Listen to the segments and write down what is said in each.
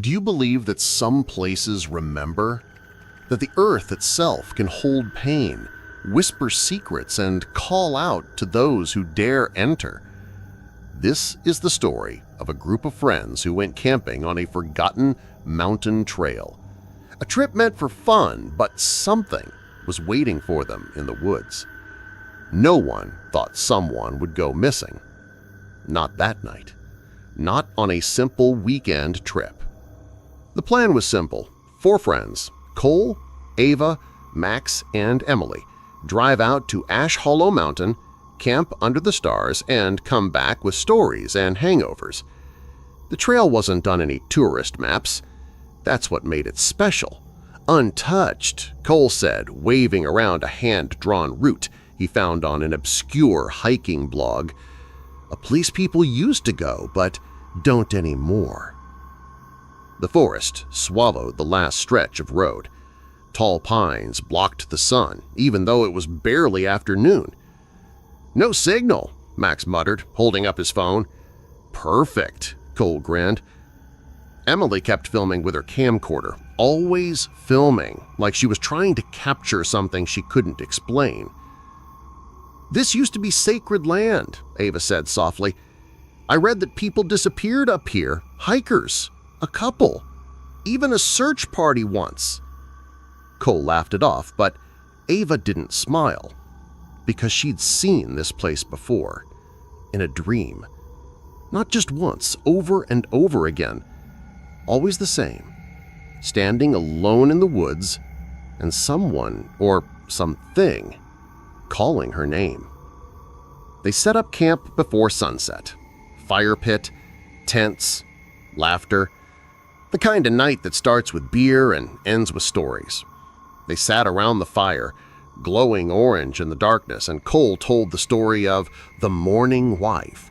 Do you believe that some places remember? That the earth itself can hold pain, whisper secrets, and call out to those who dare enter? This is the story of a group of friends who went camping on a forgotten mountain trail. A trip meant for fun, but something was waiting for them in the woods. No one thought someone would go missing. Not that night. Not on a simple weekend trip. The plan was simple. 4 friends, Cole, Ava, Max, and Emily, drive out to Ash Hollow Mountain, camp under the stars, and come back with stories and hangovers. The trail wasn't on any tourist maps. That's what made it special. Untouched, Cole said, waving around a hand-drawn route he found on an obscure hiking blog. A place people used to go, but don't anymore. The forest swallowed the last stretch of road. Tall pines blocked the sun, even though it was barely afternoon. "No signal," Max muttered, holding up his phone. "Perfect," Cole grinned. Emily kept filming with her camcorder, always filming, like she was trying to capture something she couldn't explain. "This used to be sacred land," Ava said softly. "I read that people disappeared up here, hikers, a couple, even a search party once." Cole laughed it off, but Ava didn't smile, because she'd seen this place before, in a dream. Not just once, over and over again. Always the same, standing alone in the woods and someone or something calling her name. They set up camp before sunset. Fire pit, tents, laughter. The kind of night that starts with beer and ends with stories. They sat around the fire, glowing orange in the darkness, and Cole told the story of the mourning wife,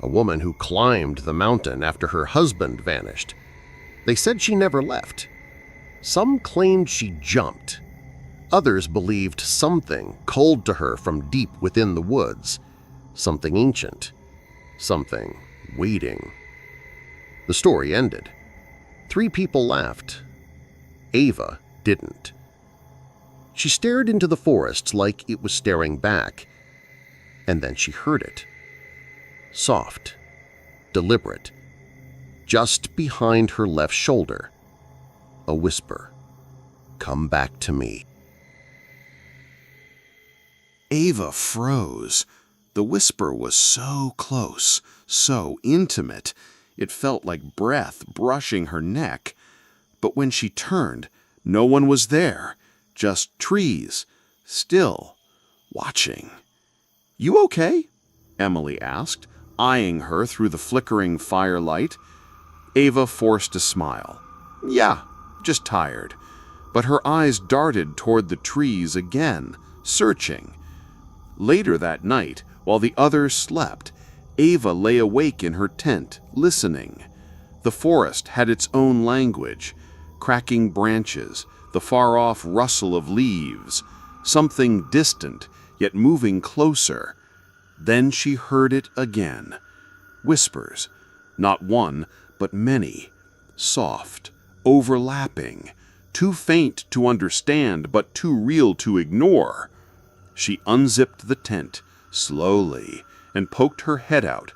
a woman who climbed the mountain after her husband vanished. They said she never left. Some claimed she jumped. Others believed something called to her from deep within the woods, something ancient, something waiting. The story ended. 3 people laughed. Ava didn't. She stared into the forest like it was staring back, and then she heard it. Soft, deliberate, just behind her left shoulder. A whisper. "Come back to me." Ava froze. The whisper was so close, so intimate, it felt like breath brushing her neck. But when she turned, no one was there, just trees, still, watching. "You okay?" Emily asked, eyeing her through the flickering firelight. Ava forced a smile. "Yeah, just tired." But her eyes darted toward the trees again, searching. Later that night, while the others slept, Ava lay awake in her tent, listening. The forest had its own language, cracking branches, the far-off rustle of leaves, something distant yet moving closer. Then she heard it again. Whispers, not one, but many, soft, overlapping, too faint to understand but too real to ignore. She unzipped the tent, slowly, and poked her head out.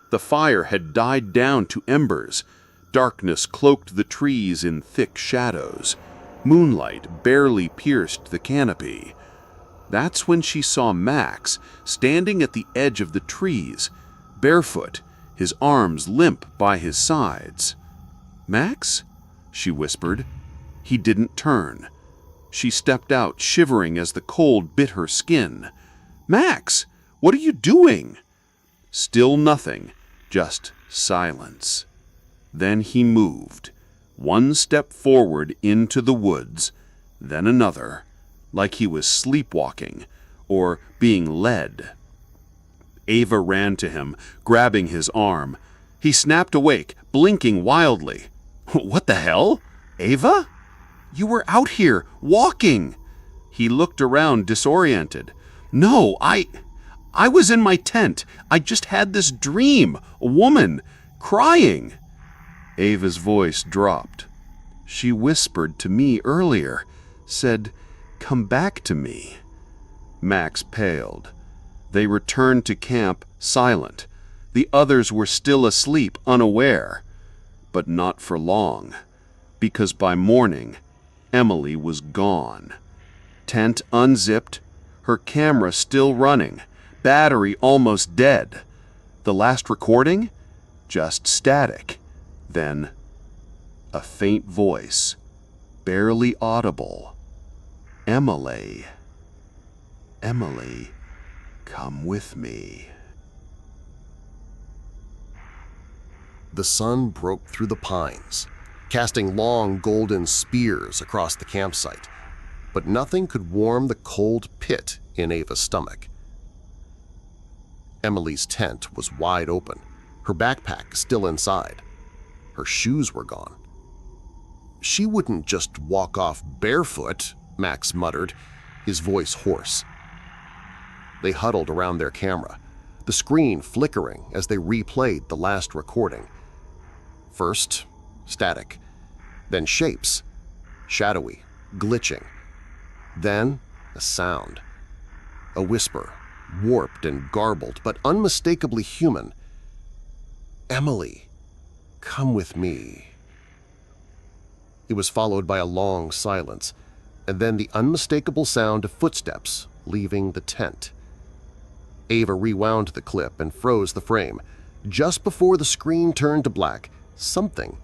The fire had died down to embers. Darkness cloaked the trees in thick shadows. Moonlight barely pierced the canopy. That's when she saw Max standing at the edge of the trees, barefoot, his arms limp by his sides. "Max?" she whispered. He didn't turn. She stepped out, shivering as the cold bit her skin. "Max, what are you doing?" Still nothing, just silence. Then he moved, one step forward into the woods, then another, like he was sleepwalking or being led. Ava ran to him, grabbing his arm. He snapped awake, blinking wildly. "What the hell? Ava? You were out here, walking!" He looked around, disoriented. "No, I was in my tent. I just had this dream, a woman, crying." Ava's voice dropped. "She whispered to me earlier, said, 'Come back to me.'" Max paled. They returned to camp silent. The others were still asleep, unaware. But not for long, because by morning, Emily was gone. Tent unzipped, her camera still running, battery almost dead. The last recording? Just static. Then, a faint voice, barely audible. "Emily, Emily, come with me." The sun broke through the pines, casting long golden spears across the campsite, but nothing could warm the cold pit in Ava's stomach. Emily's tent was wide open, her backpack still inside. Her shoes were gone. "She wouldn't just walk off barefoot," Max muttered, his voice hoarse. They huddled around their camera, the screen flickering as they replayed the last recording. First, static, then shapes, shadowy, glitching. Then, a sound. A whisper, warped and garbled, but unmistakably human. "Emily, come with me." It was followed by a long silence, and then the unmistakable sound of footsteps leaving the tent. Ava rewound the clip and froze the frame. Just before the screen turned to black, something,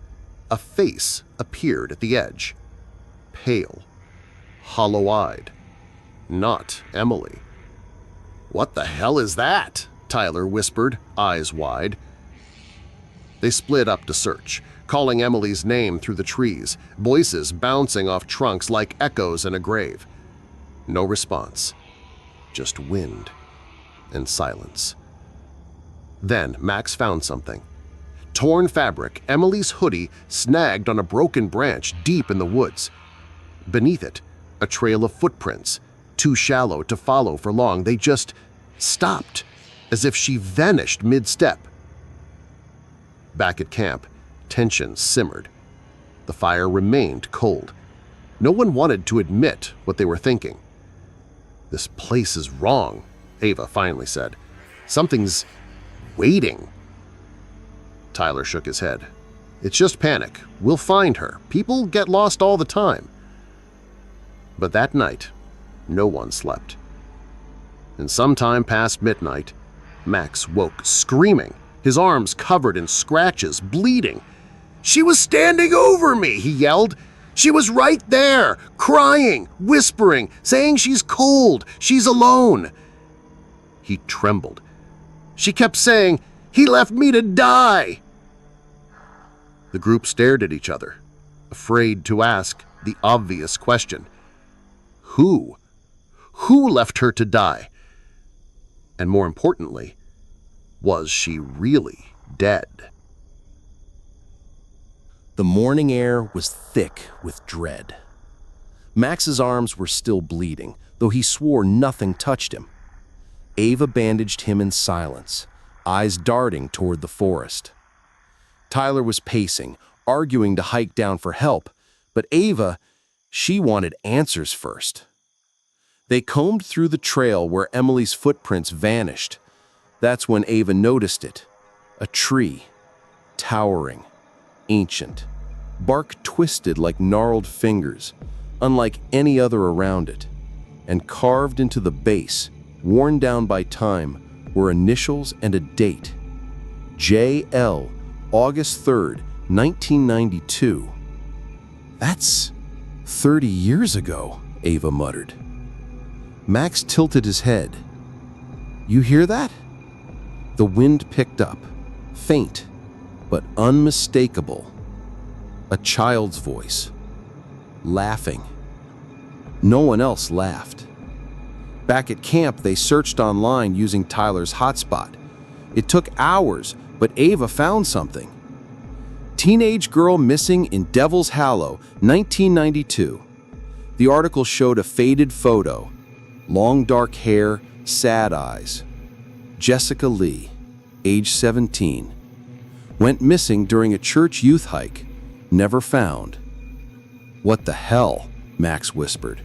a face, appeared at the edge. Pale, hollow-eyed. Not Emily. "What the hell is that?" Tyler whispered, eyes wide. They split up to search, calling Emily's name through the trees, voices bouncing off trunks like echoes in a grave. No response. Just wind and silence. Then Max found something. Torn fabric, Emily's hoodie snagged on a broken branch deep in the woods. Beneath it, a trail of footprints, too shallow to follow for long. They just stopped, as if she vanished mid-step. Back at camp, tension simmered. The fire remained cold. No one wanted to admit what they were thinking. "This place is wrong," Ava finally said. "Something's waiting." Tyler shook his head. "It's just panic. We'll find her. People get lost all the time." But that night, no one slept. And sometime past midnight, Max woke screaming, his arms covered in scratches, bleeding. "She was standing over me!" he yelled. "She was right there, crying, whispering, saying she's cold, she's alone." He trembled. "She kept saying, 'He left me to die!'" The group stared at each other, afraid to ask the obvious question. Who? Who left her to die? And more importantly, was she really dead? The morning air was thick with dread. Max's arms were still bleeding, though he swore nothing touched him. Ava bandaged him in silence, eyes darting toward the forest. Tyler was pacing, arguing to hike down for help, but Ava, she wanted answers first. They combed through the trail where Emily's footprints vanished. That's when Ava noticed it. A tree, towering, ancient, bark twisted like gnarled fingers, unlike any other around it, and carved into the base, worn down by time, were initials and a date. J.L., August 3rd, 1992. That's 30 years ago, Ava muttered. Max tilted his head. You hear that? The wind picked up, faint, but unmistakable. A child's voice, laughing. No one else laughed. Back at camp, they searched online using Tyler's hotspot. It took hours, but Ava found something. Teenage girl missing in Devil's Hallow, 1992. The article showed a faded photo. Long dark hair, sad eyes. Jessica Lee, age 17. Went missing during a church youth hike. Never found. What the hell? Max whispered.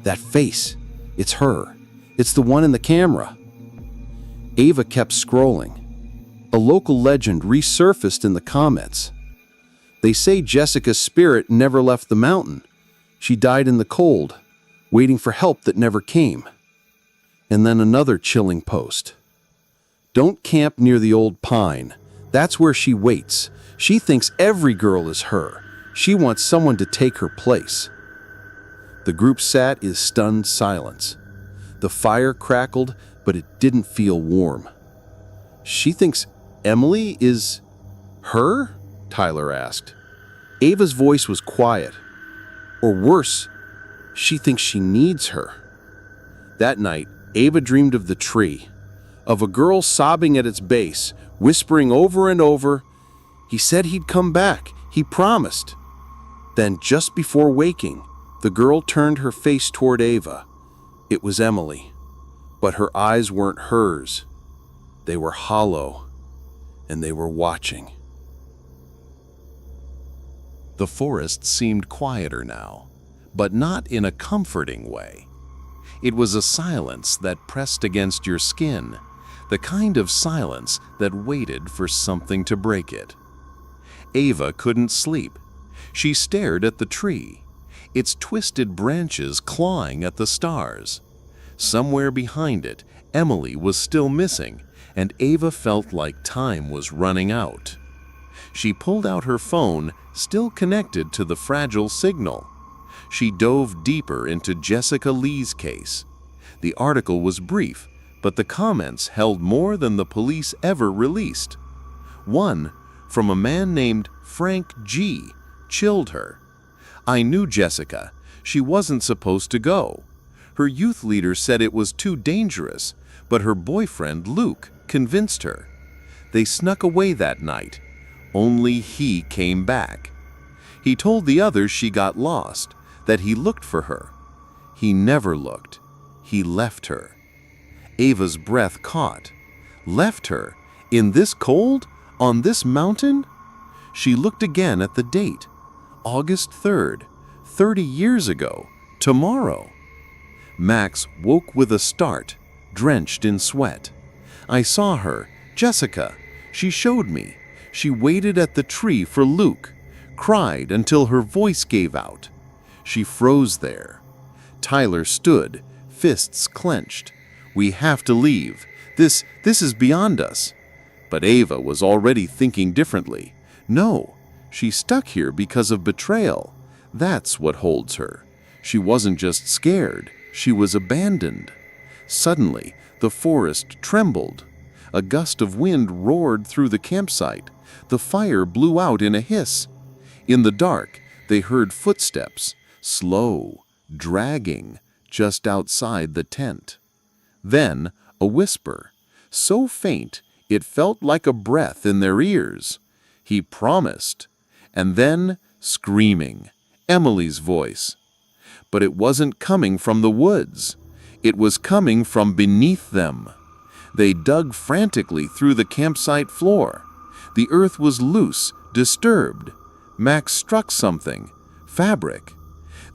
That face. It's her. It's the one in the camera. Ava kept scrolling. A local legend resurfaced in the comments. They say Jessica's spirit never left the mountain. She died in the cold, waiting for help that never came. And then another chilling post. Don't camp near the old pine. That's where she waits. She thinks every girl is her. She wants someone to take her place. The group sat in stunned silence. The fire crackled, but it didn't feel warm. She thinks Emily is her? Tyler asked. Ava's voice was quiet. Or worse, she thinks she needs her. That night, Ava dreamed of the tree, of a girl sobbing at its base, whispering over and over, "He said he'd come back. He promised." Then, just before waking, the girl turned her face toward Ava. It was Emily, but her eyes weren't hers. They were hollow, and they were watching. The forest seemed quieter now, but not in a comforting way. It was a silence that pressed against your skin, the kind of silence that waited for something to break it. Ava couldn't sleep. She stared at the tree, its twisted branches clawing at the stars. Somewhere behind it, Emily was still missing, and Ava felt like time was running out. She pulled out her phone, still connected to the fragile signal. She dove deeper into Jessica Lee's case. The article was brief, but the comments held more than the police ever released. One, from a man named Frank G., chilled her. "I knew Jessica. She wasn't supposed to go. Her youth leader said it was too dangerous, but her boyfriend, Luke, convinced her. They snuck away that night. Only he came back. He told the others she got lost, that he looked for her. He never looked. He left her." Ava's breath caught. Left her? In this cold? On this mountain? She looked again at the date. August 3rd, 30 years ago, tomorrow. Max woke with a start, drenched in sweat. "I saw her, Jessica. She showed me. She waited at the tree for Luke, cried until her voice gave out. She froze there." Tyler stood, fists clenched. "We have to leave. This is beyond us." But Ava was already thinking differently. No, she's stuck here because of betrayal. That's what holds her. She wasn't just scared, she was abandoned. Suddenly, the forest trembled. A gust of wind roared through the campsite. The fire blew out in a hiss. In the dark, they heard footsteps, slow, dragging, just outside the tent. Then, a whisper, so faint it felt like a breath in their ears. "He promised." And then, screaming, Emily's voice. But it wasn't coming from the woods. It was coming from beneath them. They dug frantically through the campsite floor. The earth was loose, disturbed. Max struck something, fabric.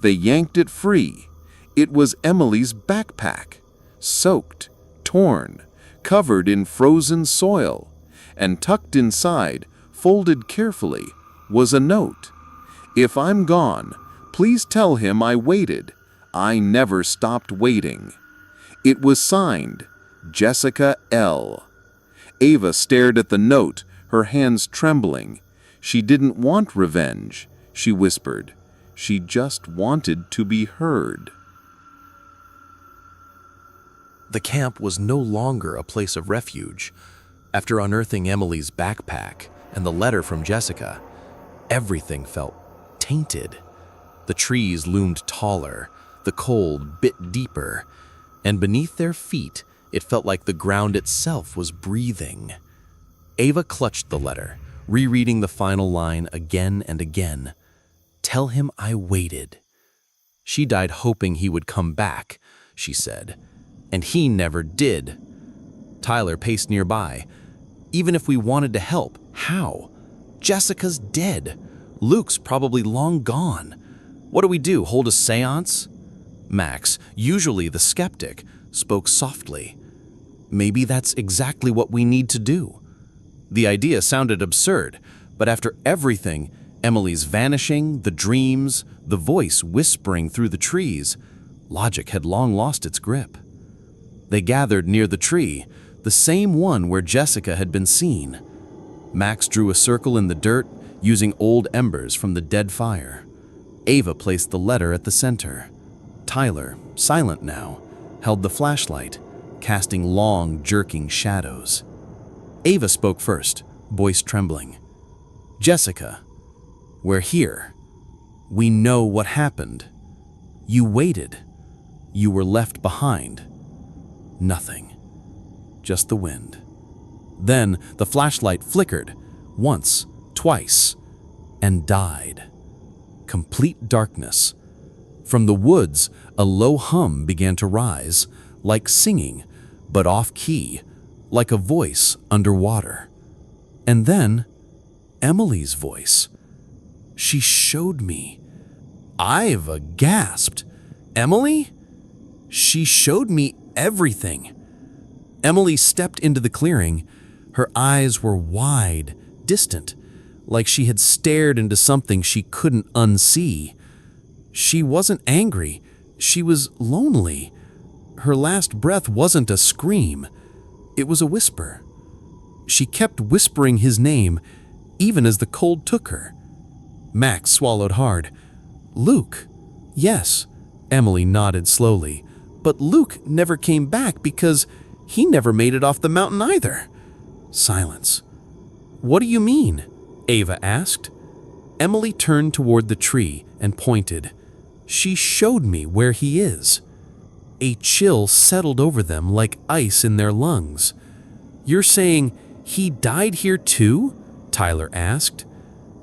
They yanked it free. It was Emily's backpack, soaked, torn, covered in frozen soil, and tucked inside, folded carefully, was a note. "If I'm gone, please tell him I waited. I never stopped waiting." It was signed, Jessica L. Ava stared at the note, her hands trembling. She didn't want revenge, she whispered. She just wanted to be heard. The camp was no longer a place of refuge. After unearthing Emily's backpack and the letter from Jessica, everything felt tainted. The trees loomed taller, the cold bit deeper, and beneath their feet, it felt like the ground itself was breathing. Ava clutched the letter, rereading the final line again and again. "Tell him I waited." She died hoping he would come back, she said, and he never did. Tyler paced nearby. Even if we wanted to help, how? Jessica's dead. Luke's probably long gone. What do we do, hold a seance? Max, usually the skeptic, spoke softly. Maybe that's exactly what we need to do. The idea sounded absurd, but after everything, Emily's vanishing, the dreams, the voice whispering through the trees, logic had long lost its grip. They gathered near the tree, the same one where Jessica had been seen. Max drew a circle in the dirt, using old embers from the dead fire. Ava placed the letter at the center. Tyler, silent now, held the flashlight, casting long, jerking shadows. Ava spoke first, voice trembling. Jessica, we're here. We know what happened. You waited. You were left behind. Nothing. Just the wind. Then the flashlight flickered, once, twice, and died. Complete darkness. From the woods, a low hum began to rise, like singing, but off-key, like a voice underwater. And then, Emily's voice. She showed me. Iva gasped. Emily? She showed me everything. Emily stepped into the clearing. Her eyes were wide, distant, like she had stared into something she couldn't unsee. She wasn't angry. She was lonely. Her last breath wasn't a scream. It was a whisper. She kept whispering his name, even as the cold took her. Max swallowed hard. Luke. Yes, Emily nodded slowly. But Luke never came back because he never made it off the mountain either. Silence. What do you mean? Ava asked. Emily turned toward the tree and pointed. She showed me where he is. A chill settled over them like ice in their lungs. You're saying he died here too? Tyler asked.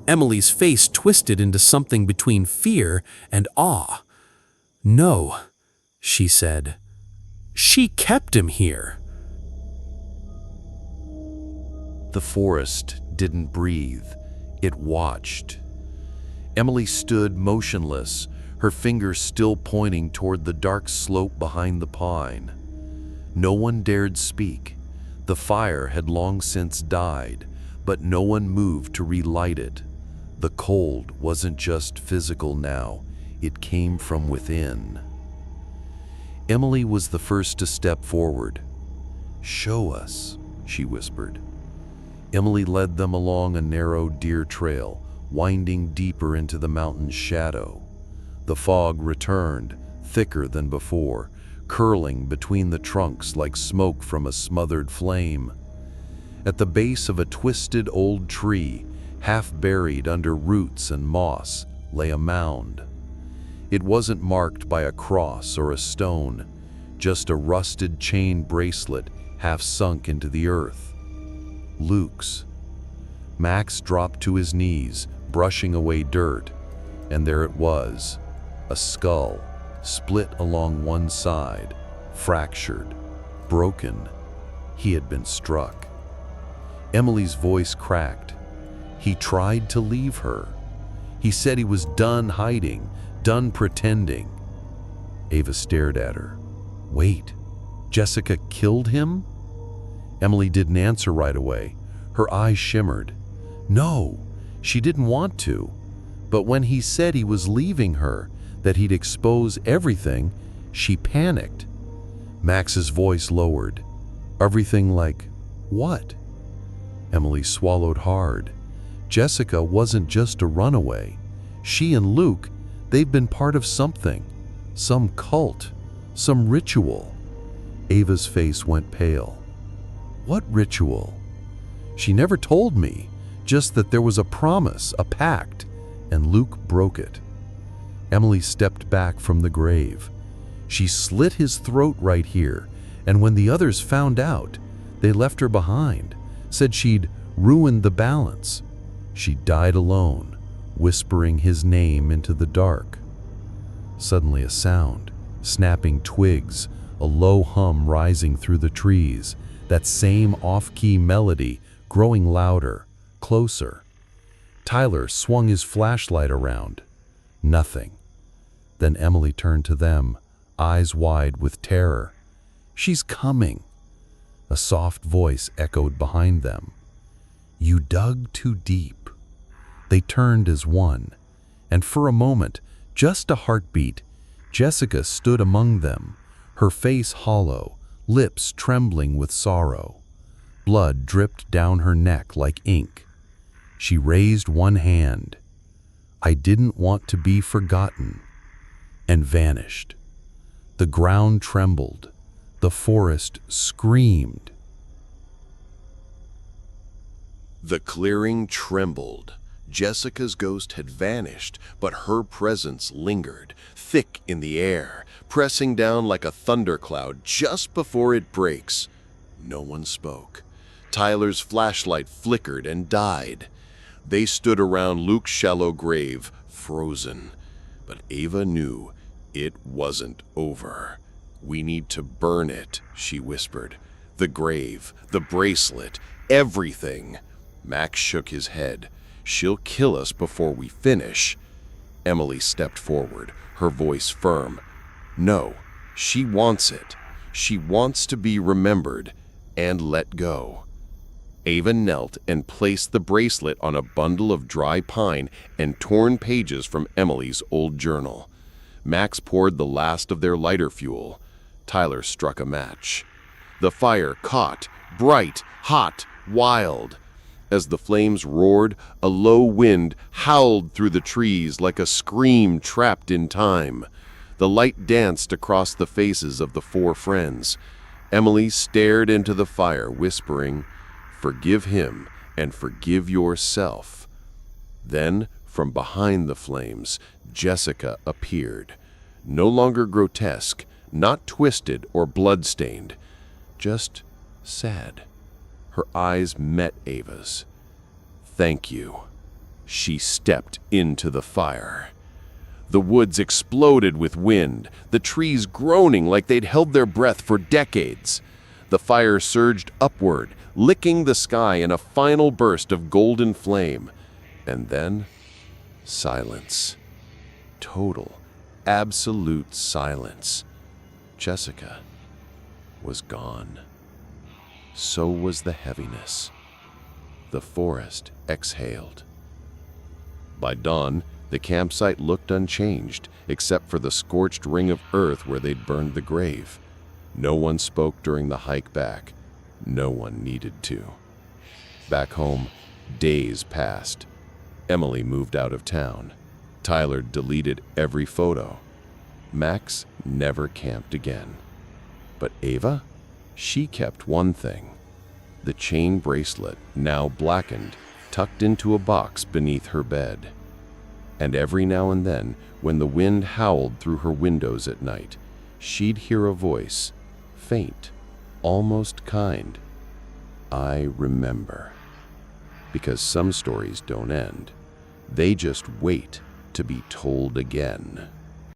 Emily's face twisted into something between fear and awe. No, she said. She kept him here. The forest didn't breathe. It watched. Emily stood motionless, her fingers still pointing toward the dark slope behind the pine. No one dared speak. The fire had long since died, but no one moved to relight it. The cold wasn't just physical now, it came from within. Emily was the first to step forward. "Show us," she whispered. Emily led them along a narrow deer trail, winding deeper into the mountain's shadow. The fog returned, thicker than before, curling between the trunks like smoke from a smothered flame. At the base of a twisted old tree, half buried under roots and moss, lay a mound. It wasn't marked by a cross or a stone, just a rusted chain bracelet half sunk into the earth. Luke's. Max dropped to his knees, brushing away dirt, and there it was, a skull, split along one side, fractured, broken. He had been struck. Emily's voice cracked. He tried to leave her. He said he was done hiding, done pretending. Ava stared at her. Wait, Jessica killed him? Emily didn't answer right away. Her eyes shimmered. No, she didn't want to. But when he said he was leaving her, that he'd expose everything, she panicked. Max's voice lowered. Everything like what? Emily swallowed hard. Jessica wasn't just a runaway. She and Luke, they've been part of something. Some cult. Some ritual. Ava's face went pale. What ritual? She never told me, just that there was a promise, a pact, and Luke broke it. Emily stepped back from the grave. She slit his throat right here, and when the others found out, they left her behind, said she'd ruined the balance. She died alone, whispering his name into the dark. Suddenly a sound, snapping twigs, a low hum rising through the trees, that same off-key melody growing louder, closer. Tyler swung his flashlight around. Nothing. Then Emily turned to them, eyes wide with terror. "She's coming." A soft voice echoed behind them. "You dug too deep." They turned as one, and for a moment, just a heartbeat, Jessica stood among them, her face hollow, lips trembling with sorrow. Blood dripped down her neck like ink. She raised one hand. "I didn't want to be forgotten," and vanished. The ground trembled. The forest screamed. The clearing trembled. Jessica's ghost had vanished, but her presence lingered, thick in the air, pressing down like a thundercloud just before it breaks. No one spoke. Tyler's flashlight flickered and died. They stood around Luke's shallow grave, frozen. But Ava knew it wasn't over. "We need to burn it," she whispered. "The grave, the bracelet, everything." Max shook his head. "She'll kill us before we finish." Emily stepped forward, her voice firm. "No, she wants it. She wants to be remembered and let go." Ava knelt and placed the bracelet on a bundle of dry pine and torn pages from Emily's old journal. Max poured the last of their lighter fuel. Tyler struck a match. The fire caught, bright, hot, wild. As the flames roared, a low wind howled through the trees like a scream trapped in time. The light danced across the faces of the four friends. Emily stared into the fire, whispering, "Forgive him and forgive yourself." Then, from behind the flames, Jessica appeared. No longer grotesque, not twisted or blood-stained, just sad. Her eyes met Ava's. "Thank you." She stepped into the fire. The woods exploded with wind, the trees groaning like they'd held their breath for decades. The fire surged upward, licking the sky in a final burst of golden flame. And then, silence. Total, absolute silence. Jessica was gone. So was the heaviness. The forest exhaled. By dawn, the campsite looked unchanged, except for the scorched ring of earth where they'd burned the grave. No one spoke during the hike back. No one needed to. Back home, days passed. Emily moved out of town. Tyler deleted every photo. Max never camped again. But Ava? She kept one thing. The chain bracelet, now blackened, tucked into a box beneath her bed. And every now and then, when the wind howled through her windows at night, she'd hear a voice, faint, almost kind. "I remember." Because some stories don't end. They just wait to be told again.